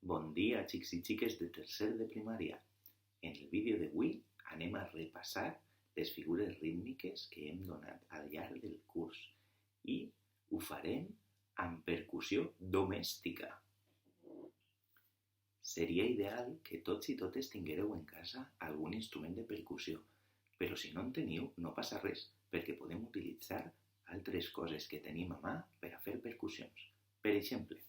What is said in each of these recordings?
Bon dia, xics i xiques de tercer de primària. En el vídeo d'avui anem a repassar les figures rítmiques que hem donat al llarg del curs i ho farem amb percussió domèstica. Seria ideal que tots i totes tinguéreu en casa algun instrument de percussió, però si no en teniu no passa res, perquè podem utilitzar altres coses que tenim a mà per a fer percussions. Per exemple,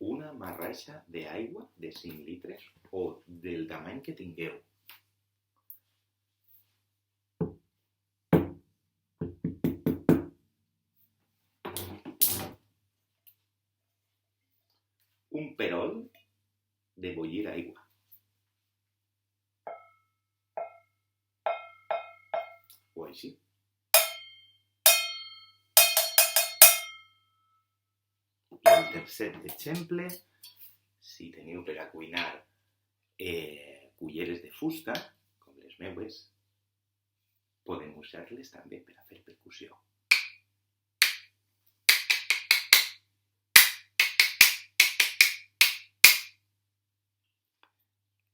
una marraixa d'aigua de 5 litres o del tamany que tingueu. Un perol de bullir aigua. O així. I el tercer exemple, si teniu per a cuinar culleres de fusta, com les meues, podem usar-les també per a fer percussió.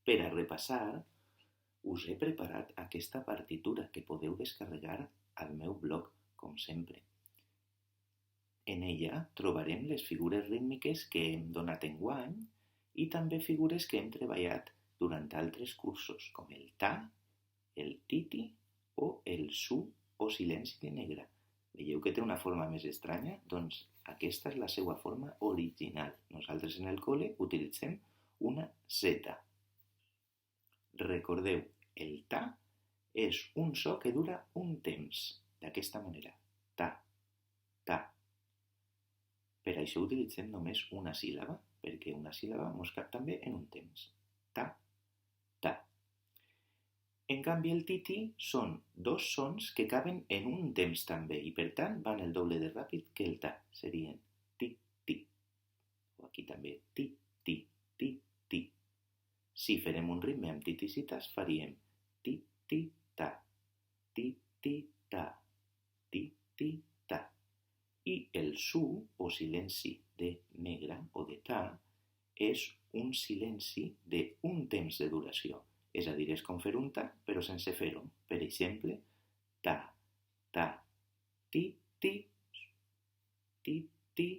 Per a repassar, us he preparat aquesta partitura que podeu descarregar al meu blog, com sempre. En ella trobarem les figures rítmiques que hem donat enguany i també figures que hem treballat durant altres cursos, com el ta, el titi o el su o silenci de negre. Veieu que té una forma més estranya? Doncs aquesta és la seva forma original. Nosaltres en el col·le utilitzem una zeta. Recordeu, el ta és un so que dura un temps, d'aquesta manera. Ta, ta. Per això utilitzem només una síl·laba, perquè una síl·laba mos cap també en un temps. Ta, ta. En canvi, el titi són dos sons que caben en un temps també i per tant van el doble de ràpid que el ta. Serien ti, ti. O aquí també ti, ti, ti, ti. Si farem un ritme amb titicitas faríem ti, ti, ta, ti, ti, ta, ti, ti, ta. I el su o silenci de negre o de ta és un silenci d'un temps de duració. És a dir, és com fer un ta, però sense fer-ho. Per exemple, ta, ta, ti, ti, ti, ti,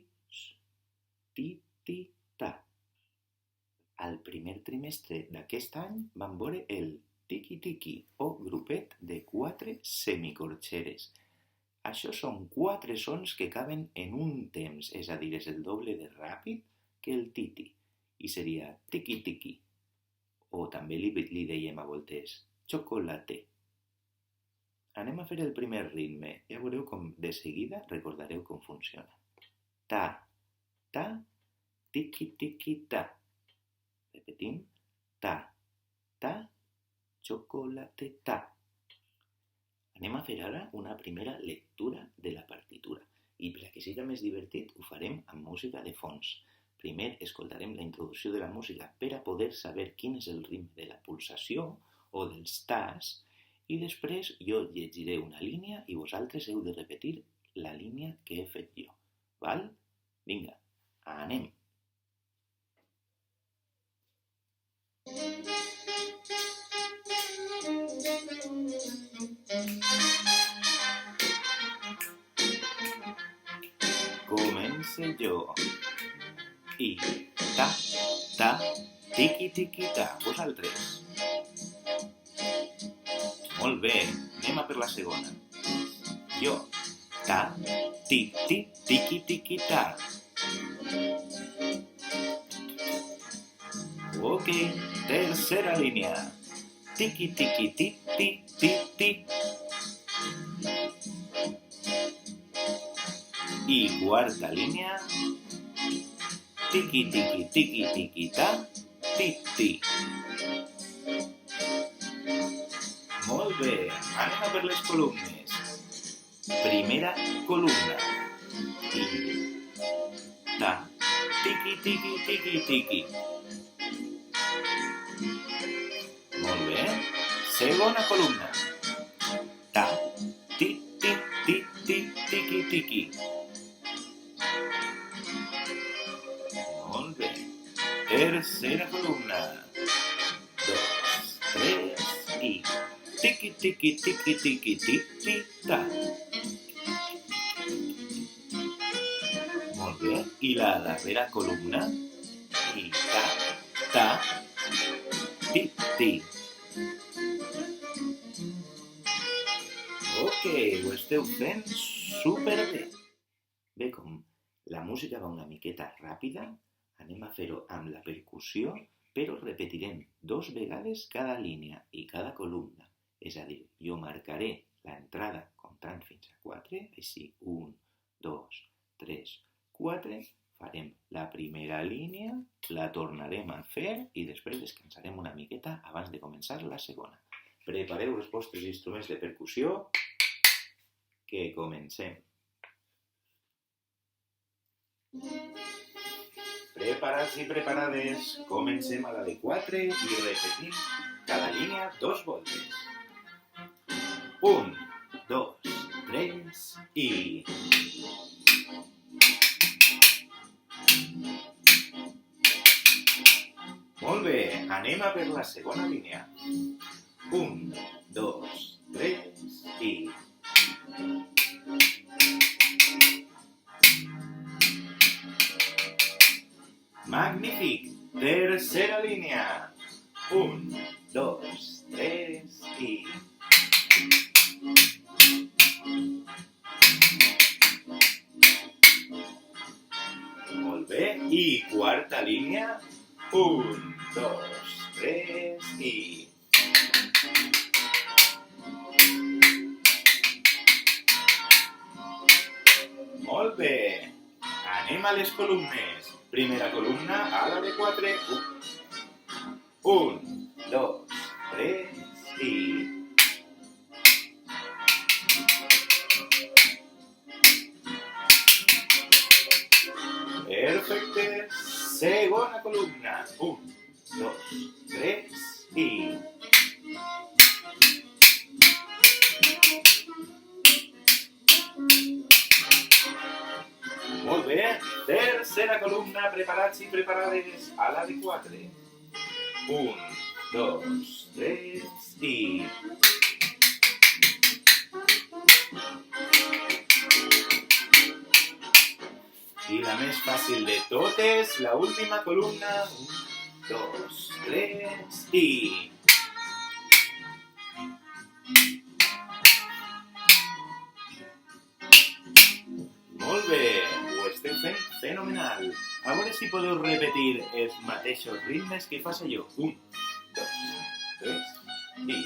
ti, ti, ta. Al primer trimestre d'aquest any vam veure el tiqui-tiqui o grupet de 4 semicorxeres. Això són 4 sons que caben en un temps, és a dir, és el doble de ràpid que el titi. I seria tiqui-tiqui. O també li dèiem a voltes xocolate. Anem a fer el primer ritme. Ja veureu com de seguida recordareu com funciona. Ta, ta, tiqui-tiqui-ta. Repetim. Ta, ta, xocolate, ta. Anem a fer ara una primera lectura de la partitura i per a que sigui més divertit ho farem amb música de fons. Primer escoltarem la introducció de la música per a poder saber quin és el ritme de la pulsació o dels tas i després jo llegiré una línia i vosaltres heu de repetir la línia que he fet jo. Val? Vinga, anem! Comence jo. I ta, ta, tiqui, tiqui, ta. Vosaltres. Molt bé, anem a per la segona. Jo. Ta, ti, ti, tiqui, tiqui, ta. Ok, tercera línia. Tiqui, tiqui, ti, ti, ti, ti. I quarta línia. Tiqui, tiqui, tiqui, tiqui, ta, ti, ti. Molt bé, anem a per les columnes. Primera columna. I ta, tiqui, tiqui, tiqui, tiqui. Molt bé. Segona columna. Ta, ti, ti, ti, ti, tiqui, tiqui. tercera columna. 2, 3 i tiqui, tiqui, tiqui, tiqui, tiqui, ta. Molt bé. I la darrera columna. I ta, ta, ti, ti. Ok, ho esteu fent superbé. Bé, com la música va una miqueta ràpida, anem a fer-ho amb la percussió, però repetirem 2 vegades cada línia i cada columna. És a dir, jo marcaré l'entrada comptant fins a 4, així 1, 2, 3, 4, farem la primera línia, la tornarem a fer i després descansarem una miqueta abans de començar la segona. Prepareu els vostres instruments de percussió, que comencem. Preparats i preparades, comencem a la de 4 i repetim cada línia 2 voltes. 1, 2, 3 i... Molt bé, anem a per la segona línia. 1, 2, 3 i... Magnífic! Tercera línia. 1, 2, 3 i... Molt bé. I quarta línia. 1, 2, 3 i... Molt bé. Anem a les columnes. Primera columna a la de 4. 1, 2, 3 i... Perfecte. Segona columna. 1, 2, 3 i... Molt bé. Tercera columna, preparats i preparades a la de 4. 1, 2, 3 i... I la més fàcil de totes, la última columna. 1, 2, 3 i... Molt bé, ho esteu fent fenomenal. A veure si podeu repetir els mateixos ritmes que faig jo. 1, 2, 3 i...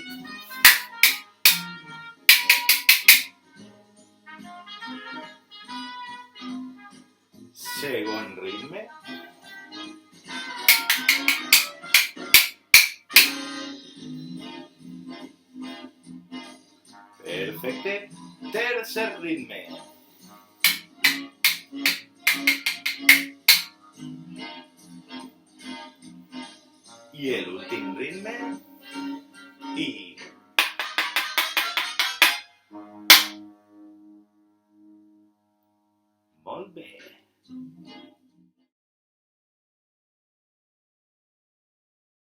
Segon ritme. Perfecte. Tercer ritme. I l'últim ritme. I...